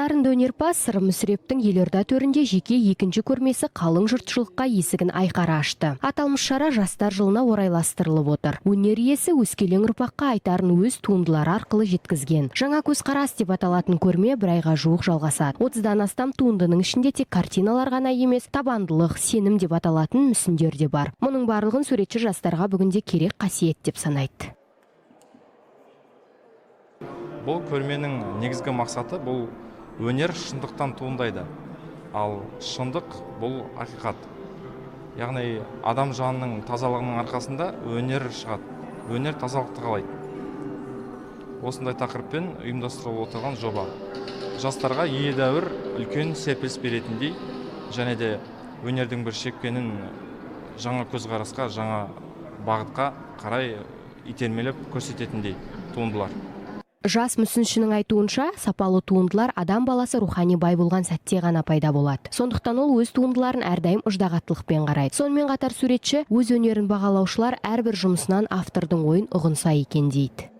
Дарынды өнерпаз Сырым Мүсірептің Елорда төрінде жеке екінші көрмесі қалың жұртшылыққа есігін айқара ашты. Аталмыш шара жастар жылына орайластырылып отыр. Өнер иесі өскелең ұрпаққа айтарын өз туындылары арқылы жеткізген. Жаңа көзқарас деп аталатын көрме бір айға жуық жалғасады. 30-дан астам туындының ішінде тек картиналар ғана емес, табандылық, сенім деп аталатын мүсіндер де бар. Мұның барлығын суретші жастарға бүгінде керек қасиет деп санайды. Бұл көрменің негізгі мақсаты бұл өнер шындықтан туындайды, ал шындық бұл ақиқат. Яғни адам жанының тазалығының арқасында өнер шығады, өнер тазалықты қалайды. Осындай тақырыппен ұйымдастырылып отырған жоба. Жастарға едәуір үлкен серпіліс беретіндей, және де өнердің бір шекпенін жаңа көзқарасқа, жаңа бағытқа қарай итермелеп көрсететіндей туындылар. Жас мүсіншінің айтуынша, сапалы туындылар адам баласы рухани бай болған сәтте ғана пайда болады. Сондықтан ол өз туындыларын әрдайым ыждағаттылықпен қарайды. Сонымен қатар суретші өз өнерін бағалаушылар әрбір жұмысынан автордың ойын ұғынса екен дейді.